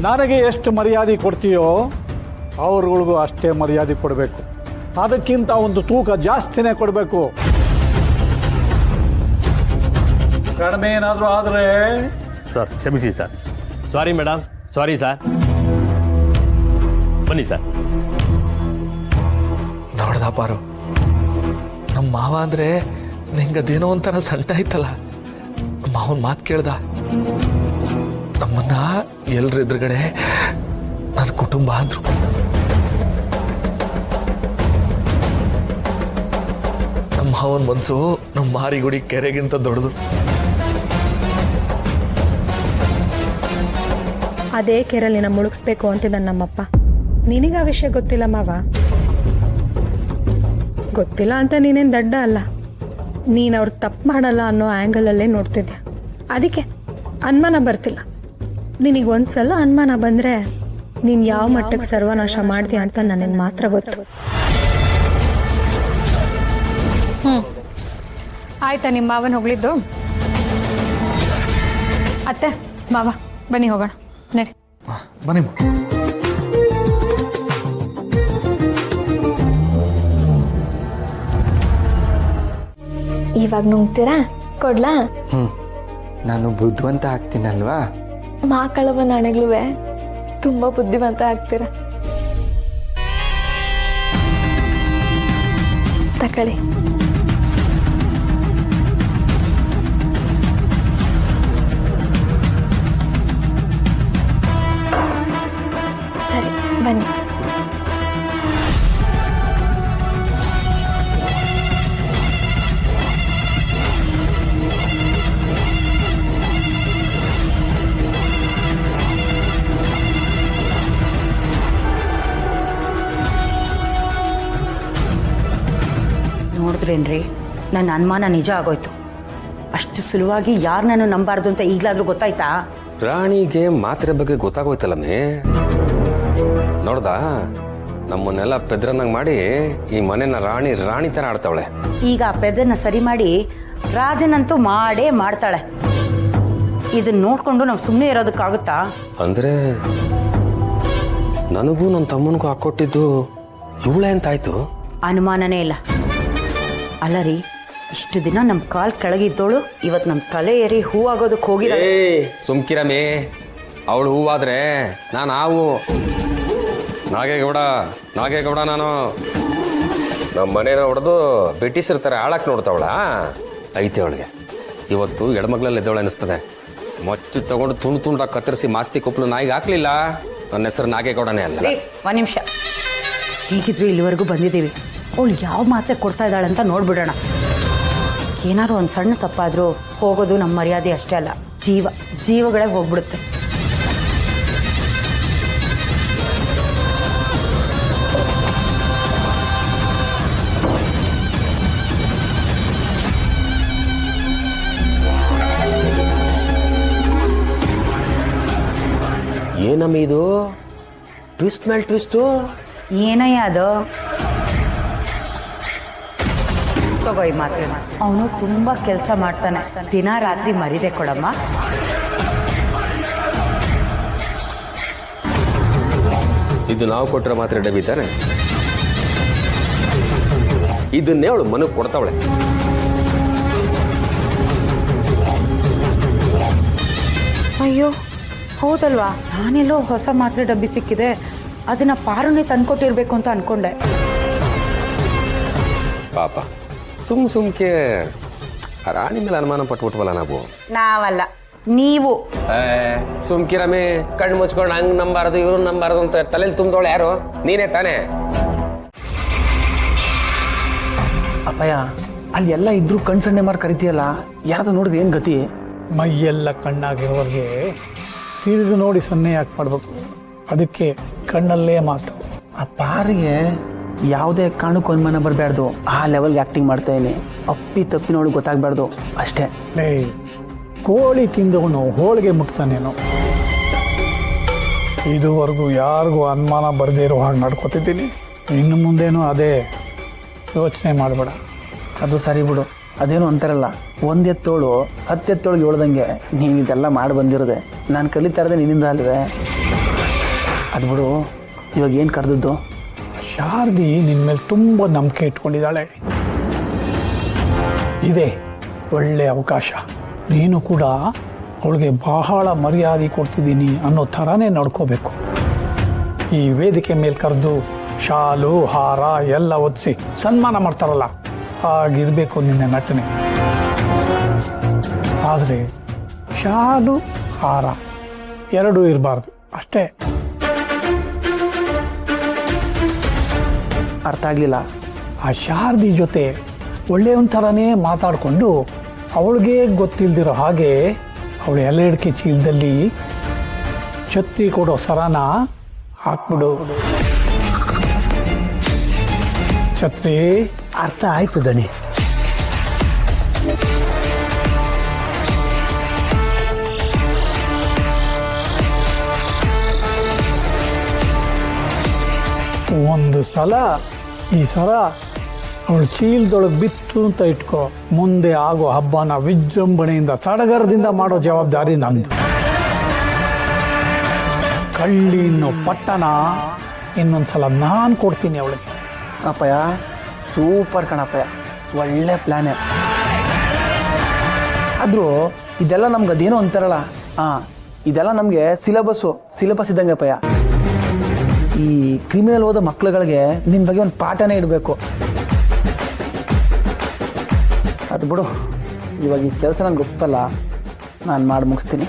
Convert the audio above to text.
ನನಗೆ ಎಷ್ಟು ಮರ್ಯಾದೆ ಕೊಡ್ತೀಯೋ ಅವ್ರಗಳಿಗೂ ಅಷ್ಟೇ ಮರ್ಯಾದೆ ಕೊಡಬೇಕು. ಅದಕ್ಕಿಂತ ಒಂದು ತೂಕ ಜಾಸ್ತಿನೇ ಕೊಡಬೇಕು. ಕಡಿಮೆ ಏನಾದರೂ ಆದರೆ ಸರ್ ಕ್ಷಮಿಸಿ sir. Sorry madam, sorry sir. ಬನ್ನಿ ಸರ್. ನೋಡ್ದ ಪಾರು, ನಮ್ಮ ಮಾವ ಅಂದ್ರೆ ನಿಂಗದೇನೋ ಒಂಥರ ಸಂಟ ಆಯ್ತಲ್ಲ. ಮಾವನ್ ಮಾತು ಕೇಳ್ದ, ನಮ್ಮನ್ನ ಎಲ್ರ ಎದುರುಗಡೆ ನನ್ನ ಕುಟುಂಬ ಅಂದ್ರು. ನಮ್ಮ ಮಾವನ್ ಮನ್ಸು ನಮ್ಮ ಮಾರಿಗುಡಿ ಕೆರೆಗಿಂತ ದೊಡ್ಡದು. ಅದೇ ಕೆರೆಯಲ್ಲಿ ನಮ್ಮ ಮುಳುಗಿಸ್ಬೇಕು ಅಂತಿದ್ದ ನಮ್ಮಪ್ಪ. ನಿನಗ ಆ ವಿಷಯ ಗೊತ್ತಿಲ್ಲ ಮಾವ. ಗೊತ್ತಿಲ್ಲ ಅಂತ ನೀನೇನು ದಡ್ಡ ಅಲ್ಲ. ನೀನು ಅವ್ರು ತಪ್ಪು ಮಾಡಲ್ಲ ಅನ್ನೋ ಆ್ಯಂಗಲಲ್ಲೇ ನೋಡ್ತಿದ್ದೆ. ಅದಕ್ಕೆ ಅನುಮಾನ ಬರ್ತಿಲ್ಲ. ನಿನಗೆ ಒಂದ್ಸಲ ಅನುಮಾನ ಬಂದರೆ ನೀನು ಯಾವ ಮಟ್ಟಕ್ಕೆ ಸರ್ವನಾಶ ಮಾಡ್ತೀಯ ಅಂತ ನನಗೆ ಮಾತ್ರ ಗೊತ್ತು. ಆಯ್ತಾ ನಿಮ್ಮ ಮಾವನ ಹೋಗ್ಲಿದ್ದು? ಅತ್ತೆ ಮಾವ ಬನ್ನಿ ಹೋಗೋಣ, ನಡಿ. ಬನ್ನಿ. ಇವಾಗ ನುಂಗ್ತೀರಾ? ಕೊಡ್ಲಾ? ನಾನು ಬುದ್ಧಿವಂತ ಆಗ್ತೀನಲ್ವಾ? ಮಾಕಳವ ನಾಣೆಗ್ಲುವೆ ತುಂಬಾ ಬುದ್ಧಿವಂತ ಆಗ್ತೀರಾ. ತಕೊಳ್ಳಿ. ಸರಿ ಬನ್ನಿ. ನೋಡಿದ್ರೇನ್ರಿ, ನನ್ನ ಅನುಮಾನ ನಿಜ ಆಗೋಯ್ತು. ಅಷ್ಟು ಸುಲಭವಾಗಿ ಯಾರನ್ನೂ ನಂಬಾರ್ದು ಅಂತ ಈಗಲಾದ್ರೂ ಗೊತ್ತಾಯ್ತಾ? ರಾಣಿಗೆ ಮಾತ್ರೆ ಬಗ್ಗೆ ಗೊತ್ತಾಗೋಯ್ತಲ್ಲಮ್ಮೆ. ನೋಡ್ದಾ, ನಮ್ಮನ್ನೆಲ್ಲ ಪೆದ್ರನ್ನಾಗಿ ಮಾಡಿ ಈ ಮನೆನ ರಾಣಿ ರಾಣಿ ತರ ಆಡ್ತಾವಳೆ. ಈಗ ಆ ಪೆದನ್ನ ಸರಿ ಮಾಡಿ ರಾಜನಂತೂ ಮಾಡೇ ಮಾಡ್ತಾಳೆ. ಇದನ್ನ ನೋಡ್ಕೊಂಡು ನಾವು ಸುಮ್ಮನೆ ಇರೋದಕ್ಕಾಗುತ್ತಾ? ಅಂದ್ರೆ ನನಗೂ ನನ್ನ ತಮ್ಮನಿಗೂ ಹಾಕೊಟ್ಟಿದ್ದು ಇವಳೆ ಅಂತಾಯ್ತು. ಅನುಮಾನನೇ ಇಲ್ಲ. ಅಲ್ಲ ರೀ, ಇಷ್ಟು ದಿನ ನಮ್ಮ ಕಾಲ್ ಕೆಳಗಿದ್ದೋಳು ಇವತ್ತು ನಮ್ಮ ತಲೆ ಏರಿ ಹೂವಾಗೋದಕ್ಕೆ ಹೋಗಿರ. ಸುಮ್ಕಿರಮೇ, ಅವಳು ಹೂವಾದ್ರೆ ನಾನು ಹಾವು. ನಾಗೇಗೌಡ ನಾನು ನಮ್ಮ ಮನೇನ ಹೊಡೆದು ಬ್ರಿಟಿಷರ್ ಹಾಳಾಕ್ ನೋಡ್ತಾವಳ ಐತೆ ಅವಳಿಗೆ. ಇವತ್ತು ಎಡಮಗ್ಲಲ್ಲಿ ಎದ್ದವಳು ಅನಿಸ್ತದೆ. ಮಚ್ಚು ತಗೊಂಡು ತುಂಡಾಗಿ ಕತ್ತರಿಸಿ ಮಾಸ್ತಿ ಕೊಪ್ಪಲು ನಾಯಿಗೆ ಹಾಕ್ಲಿಲ್ಲ. ನನ್ನ ಹೆಸರು ನಾಗೇಗೌಡನೇ ಅಲ್ಲ. ಒಂದ್ ನಿಮಿಷ, ಹೀಗಿದ್ರು ಇಲ್ಲಿವರೆಗೂ ಬಂದಿದ್ದೀವಿ. ಅವಳು ಯಾವ ಮಾತ್ರೆ ಕೊಡ್ತಾ ಇದ್ದಾಳಂತ ನೋಡ್ಬಿಡೋಣ. ಏನಾದ್ರು ಒಂದು ಸಣ್ಣ ತಪ್ಪಾದ್ರೂ ಹೋಗೋದು ನಮ್ಮ ಮರ್ಯಾದೆ ಅಷ್ಟೇ ಅಲ್ಲ, ಜೀವಗಳೇ ಹೋಗ್ಬಿಡುತ್ತೆ. ಏನಮ್ಮ ಇದು ಟ್ವಿಸ್ಟ್ ಮೇಲೆ ಟ್ವಿಸ್ಟು? ಏನಯ್ಯ ಅದು? ತಗೋ ಈ ಮಾತ್ರೆ. ಅವನು ತುಂಬಾ ಕೆಲಸ ಮಾಡ್ತಾನೆ, ದಿನ ರಾತ್ರಿ ಮರಿದೆ ಕೊಡಮ್ಮ. ಇದು ನಾವು ಕೊಟ್ಟರೆ ಮಾತ್ರ ಡಬ್ಬಿ ತಾನೆ. ಇದನ್ನೇ ಅವಳು ಮನಕ್ಕೆ ಕೊಡ್ತಾವಳೆ. ಅಯ್ಯೋ ಹೌದಲ್ವಾ, ನಾನೆಲ್ಲೋ ಹೊಸ ಮಾತ್ರೆ ಡಬ್ಬಿ ಸಿಕ್ಕಿದೆ, ಅದನ್ನ ಪಾರುನೇ ತಂದ್ಕೊಟ್ಟಿರ್ಬೇಕು ಅಂತ ಅನ್ಕೊಂಡೆ. ಪಾಪ ಸುಮ್ಕೆ ರಾಣಿ ಮೇಲೆ ಅನುಮಾನ ಪಟ್ಬಿಟ್ವಲ್ಲ ನಾವು. ನಾವಲ್ಲ, ನೀವು. ಸುಮ್ಕಿರಮೇ, ಕಣ್ಣು ಮುಚ್ಕೊಂಡು ಹಂಗ್ ನಂಬಾರದು ಇವ್ರು ನಂಬಾರದು ಅಂತ ತಲೆಯಲ್ಲಿ ತುಂಬ್ದವಳು ಯಾರು? ನೀನೇ ತಾನೇ? ಅಪ್ಪಯ್ಯ, ಅಲ್ಲಿ ಎಲ್ಲ ಇದ್ರು ಕಣ್ ಸಣ್ಣೆ ಮಾರ್ ಕರಿತೀಯಲ್ಲ, ಯಾರ್ದು ನೋಡಿದ್ರೆ ಏನ್ ಗತಿ? ಮೈಯೆಲ್ಲ ಕಣ್ಣಾಗಿರೋರಿಗೆ ತಿರುಗಿ ನೋಡಿ ಸೊನ್ನೆ ಯಾಕೆ ಮಾಡ್ಬೇಕು? ಅದಕ್ಕೆ ಕಣ್ಣಲ್ಲೇ ಮಾತು. ಆ ಪಾರಿಗೆ ಯಾವುದೇ ಕಾರಣಕ್ಕೂ ಅನುಮಾನ ಬರಬಾರ್ದು. ಆ ಲೆವೆಲ್ಗೆ ಆಕ್ಟಿಂಗ್ ಮಾಡ್ತಾ ಇದೀನಿ. ಅಪ್ಪಿ ತಪ್ಪಿ ನೋಡಿ ಗೊತ್ತಾಗ್ಬಾರ್ದು ಅಷ್ಟೇ. ಕೋಳಿ ತಿಂದವನು ಹೋಳಿಗೆ ಮುಟ್ತಾನೇನು? ಇದುವರೆಗೂ ಯಾರಿಗೂ ಅನುಮಾನ ಬರದೇ ಇರೋ ಹಾಗೆ ನಡ್ಕೋತಿದ್ದೀನಿ. ಇನ್ನು ಮುಂದೇನು ಅದೇ ಯೋಚನೆ ಮಾಡಬೇಡ. ಅದು ಸರಿ ಬಿಡು. ಅದೇನು ಅಂತಾರಲ್ಲ, ಒಂದೆತ್ತೋಳು 10 ಎತ್ತೋಳಿಗೆ ಹೇಳ್ದಂಗೆ ನೀನು ಇದೆಲ್ಲ ಮಾಡಿ ಬಂದಿರೋದೆ. ನಾನು ಕಲಿತಾ ಇರೋದೆ ನಿನ್ನಿಂದ ಅಲ್ವೇ? ಅದು ಬಿಡು, ಇವಾಗ ಏನು ಕರೆದದ್ದು? ಶಾರದಿ ನಿನ್ನ ಮೇಲೆ ತುಂಬ ನಂಬಿಕೆ ಇಟ್ಕೊಂಡಿದ್ದಾಳೆ. ಇದೆ ಒಳ್ಳೆ ಅವಕಾಶ. ನೀನು ಕೂಡ ಅವಳಿಗೆ ಬಹಳ ಮರ್ಯಾದೆ ಕೊಡ್ತಿದ್ದೀನಿ ಅನ್ನೋ ಥರನೇ ನಡ್ಕೋಬೇಕು. ಈ ವೇದಿಕೆ ಮೇಲೆ ಕರೆದು ಶಾಲು ಹಾರ ಎಲ್ಲ ಒದಿಸಿ ಸನ್ಮಾನ ಮಾಡ್ತಾರಲ್ಲ, ಹಾಗಿರಬೇಕು ನಿನ್ನ ನಟನೆ. ಆದರೆ ಶಾಲು ಹಾರ ಎರಡೂ ಇರಬಾರ್ದು ಅಷ್ಟೇ. ಅರ್ಥ ಆಗಲಿಲ್ಲ. ಆ ಶಾರದಿ ಜೊತೆ ಒಳ್ಳೆಯವನ ಥರನೇ ಮಾತಾಡಿಕೊಂಡು ಅವಳಿಗೆ ಗೊತ್ತಿಲ್ದಿರೋ ಹಾಗೆ ಅವಳ ಎಲೆಡಿಕೆ ಚೀಲದಲ್ಲಿ ಛತ್ರಿ ಕೊಡೋ ಸರನ ಹಾಕ್ಬಿಡು. ಛತ್ರಿ ಅರ್ಥ ಆಯ್ತು ದಣಿ. ಒಂದು ಸಲ ಈ ಸರ ಅವಳು ಚೀಲದೊಳಗೆ ಬಿತ್ತು ಅಂತ ಇಟ್ಕೋ, ಮುಂದೆ ಆಗೋ ಹಬ್ಬನ ವಿಜೃಂಭಣೆಯಿಂದ ಸಡಗರದಿಂದ ಮಾಡೋ ಜವಾಬ್ದಾರಿ ನಂದು. ಕಳ್ಳಿ ಅನ್ನೋ ಪಟ್ಟಣ ಇನ್ನೊಂದ್ಸಲ ನಾನು ಕೊಡ್ತೀನಿ ಅವಳಿಗೆ. ಅಪ್ಪಯ್ಯ ಸೂಪರ್ ಕಣಪ್ಪಯ್ಯ, ಒಳ್ಳೆ ಪ್ಲ್ಯಾನೇ. ಆದರೂ ಇದೆಲ್ಲ ನಮ್ಗೆ ಅದೇನೋ ಅಂತಾರಲ್ಲ, ಇದೆಲ್ಲ ನಮಗೆ ಸಿಲೆಬಸ್ ಇದ್ದಂಗೆ ಅಪ್ಪಯ್ಯ. ಈ ಕ್ರಿಮಿನಲ್ ಓದೋ ಮಕ್ಳುಗಳಿಗೆ ನಿನ್ನ ಬಗ್ಗೆ ಒಂದು ಪಾಠನೇ ಇಡಬೇಕು. ಅದು ಬಿಡು, ಇವಾಗ ಈ ಕೆಲಸ ನಂಗೆ ಗೊತ್ತಲ್ಲ, ನಾನು ಮಾಡಿ ಮುಗಿಸ್ತೀನಿ.